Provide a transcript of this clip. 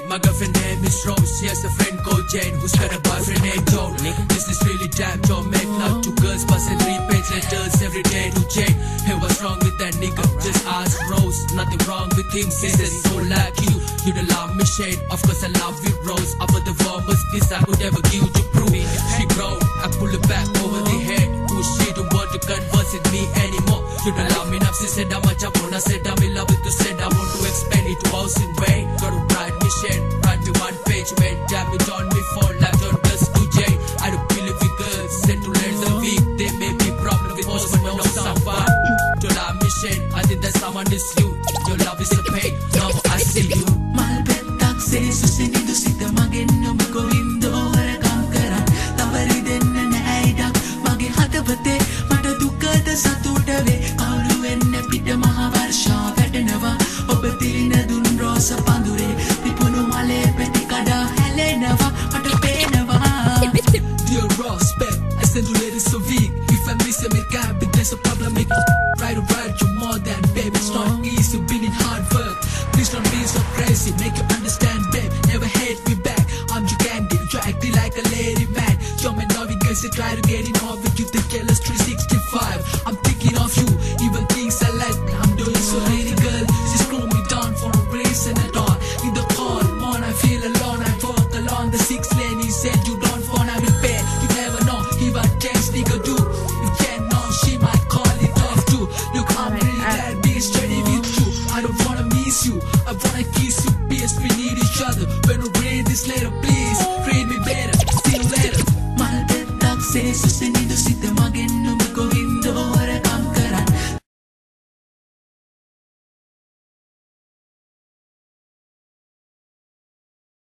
My girlfriend name is Rose. She has a friend called Jane who's got a boyfriend named Joel. This is really damn Joe. Make love to girls, passing 3 page letters every day to Jane. Hey, what's wrong with that nigga? Just ask Rose. Nothing wrong with him, she says so like you. You don't love me, Shane. Of course I love you, Rose. After the warmest kiss I could ever give to prove. She grown, I pull her back over the head. Who she don't want to converse with me anymore. You don't love me enough, she said how much I wanna. Said I'm in love with you, said I want to expand it to house in vain. Gotta write me Shane, write me 1 page, man. Damn it on me for life, don't just to Jane. I don't believe we girls, send to learn the week. There may be problem with most, but no someone. To love me Shane, I think that someone is you. Your love is a pain, now I see you. Malbetak se susinidu sita magen nobu govindo harakam karan. Tawari denna naha idak mage hadawate mata dukada satuta ve. Kaulu wenne pita maha varsha වැටෙනවා. ඔබ තිරින දුන් රෝස පඳුරේ පිපුණු මලේ පෙති කඩා හැලෙනවා. මට පේනවා. Dear Ross, babe, I send you letters so weak. If I miss you, it can't be there's a problem. Make it right or right, you're more than babe. It's not easy, been in hard work. Please don't be so crazy, make you understand, babe. Never hate me back. I'm your candy, you acting like a lady man. You're my loving girls, you try to get in off with you. The jealous 365. I'm thinking of you, even things I like. I'm doing so really girl. She screw me down for no reason at all. In the call, morn I feel alone. I walk along the 6 lane. He said you don't phone, I'm in bed. You never know, if I text nigga do. You can't know, she might call it off too. Look, I'm really glad being steady with you. I don't wanna miss you, I wanna kiss you. P.S. we need each other. When I read this letter, please read me better. See you later. Malbetak se susinidu